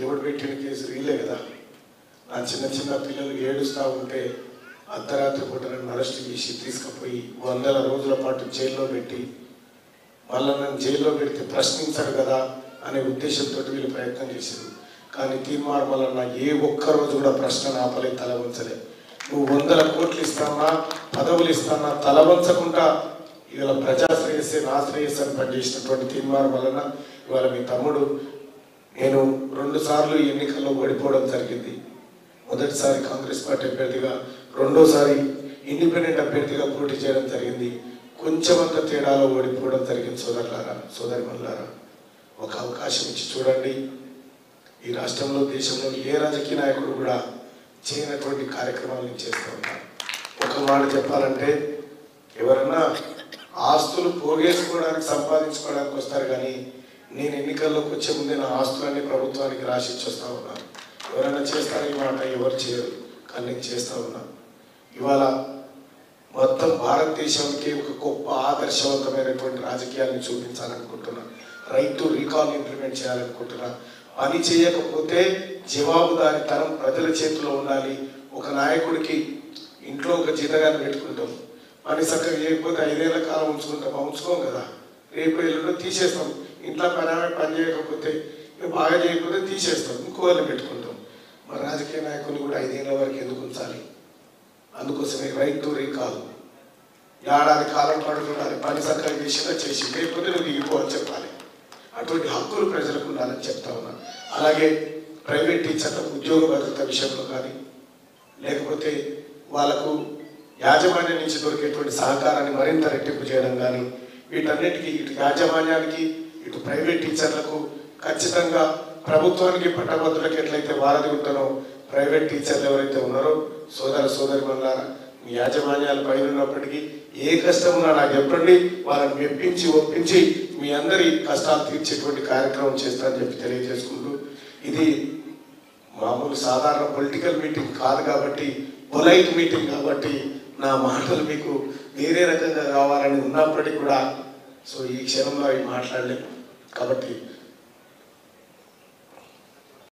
ఎవడు పెట్టిన కేసు వీళ్ళే కదా. నా చిన్న చిన్న పిల్లలు ఏడుస్తూ ఉంటే అర్ధరాత్రి పూట నన్ను అరెస్ట్ చేసి తీసుకుపోయి 100 రోజుల పాటు జైల్లో పెట్టి మళ్ళీ నన్ను జైల్లో పెడితే ప్రశ్నించారు కదా అనే ఉద్దేశంతో వీళ్ళు ప్రయత్నం చేశారు. కానీ తీర్మానం వలన ఏ ఒక్కరోజు కూడా ప్రశ్న ఆపలే, తల వంచలే. నువ్వు 100 కోట్లు ఇస్తానా, పదవులు ఇస్తానా, తల వంచకుండా ఇవాళ ప్రజా శ్రేయస్సే నా శ్రేయస్సు అని పనిచేసినటువంటి తీర్మానం వలన ఇవాళ మీ తమ్ముడు, నేను 2 సార్లు ఎన్నికల్లో ఓడిపోవడం జరిగింది. మొదటిసారి కాంగ్రెస్ పార్టీ అభ్యర్థిగా, రెండోసారి ఇండిపెండెంట్ అభ్యర్థిగా పోటీ చేయడం జరిగింది. కొంచెమంత తేడాలో ఓడిపోవడం జరిగింది. సోదరులారా, సోదరిమణులారా, ఒక అవకాశం ఇచ్చి చూడండి. ఈ రాష్ట్రంలో, దేశంలో ఏ రాజకీయ నాయకుడు కూడా చేయనటువంటి కార్యక్రమాలను చేస్తూ ఉన్నారు. ఒక మాట చెప్పాలంటే, ఎవరన్నా ఆస్తులు పోగేసుకోవడానికి, సంపాదించుకోవడానికి వస్తారు. కానీ నేను ఎన్నికల్లోకి వచ్చే ముందే నా ఆస్తులన్నీ ప్రభుత్వానికి రాసిచ్చి వస్తూ ఉన్నాను. ఎవరైనా చేస్తారో ఈ మాట? ఎవరు చేయరు. కానీ నేను చేస్తూ ఉన్నాను. ఇవాళ మొత్తం భారతదేశానికి ఒక గొప్ప ఆదర్శవంతమైనటువంటి రాజకీయాన్ని చూపించాలనుకుంటున్నా. రైట్ టు రీకాల్ ఇంప్లిమెంట్ చేయాలనుకుంటున్నా. పని చేయకపోతే జవాబుదారీతనం ప్రజల చేతిలో ఉండాలి. ఒక నాయకుడికి ఇంట్లో ఒక జీతగాన్ని పెట్టుకుంటాం, పని చక్కగా చేయకపోతే 5 ఏళ్ల కాలం ఉంచుకుంటాం. ఉంచుకోం కదా, రేపు ఎల్లుండో తీసేస్తాం. ఇంట్లో పని చేయకపోతే, బాగా చేయకపోతే తీసేస్తాం, ఇంకో వాళ్ళని పెట్టుకుంటాం. మరి రాజకీయ నాయకులు కూడా 5 ఏళ్ల వరకు ఎందుకు ఉంచాలి? అందుకోసమే రైట్ టు రీకాల్. ఏడాది కాలం పడుతుండాలి, పని చక్కగా చేసినా చేసి, లేకపోతే నువ్వు దిగిపోవని చెప్పాలి. అటువంటి హక్కులు ప్రజలకు ఉండాలని చెప్తా ఉన్నాను. అలాగే ప్రైవేట్ టీచర్లకు ఉద్యోగ భద్రత విషయంలో కానీ, లేకపోతే వాళ్ళకు యాజమాన్యం నుంచి దొరికేటువంటి సహకారాన్ని మరింత రెట్టింపు చేయడం కానీ, వీటన్నిటికీ ఇటు యాజమాన్యానికి, ఇటు ప్రైవేట్ టీచర్లకు ఖచ్చితంగా ప్రభుత్వానికి పట్టభద్రులకు ఎట్లయితే వారధి ఉంటారో, ప్రైవేట్ టీచర్లు ఎవరైతే ఉన్నారో సోదరిమణులారా, మీ యాజమాన్యాలు పైన ఉన్నప్పటికీ ఏ కష్టం ఉన్నా నాకు చెప్పండి. వాళ్ళని మెప్పించి ఒప్పించి మీ అందరి కష్టాలు తీర్చేటువంటి కార్యక్రమం చేస్తానని చెప్పి తెలియజేసుకుంటూ, ఇది మామూలు సాధారణ పొలిటికల్ మీటింగ్ కాదు కాబట్టి, పొలైట్ మీటింగ్ కాబట్టి నా మాటలు మీకు వేరే రకంగా కావాలని ఉన్నప్పటికీ కూడా ఈ క్షణంలో అవి మాట్లాడలేము. కాబట్టి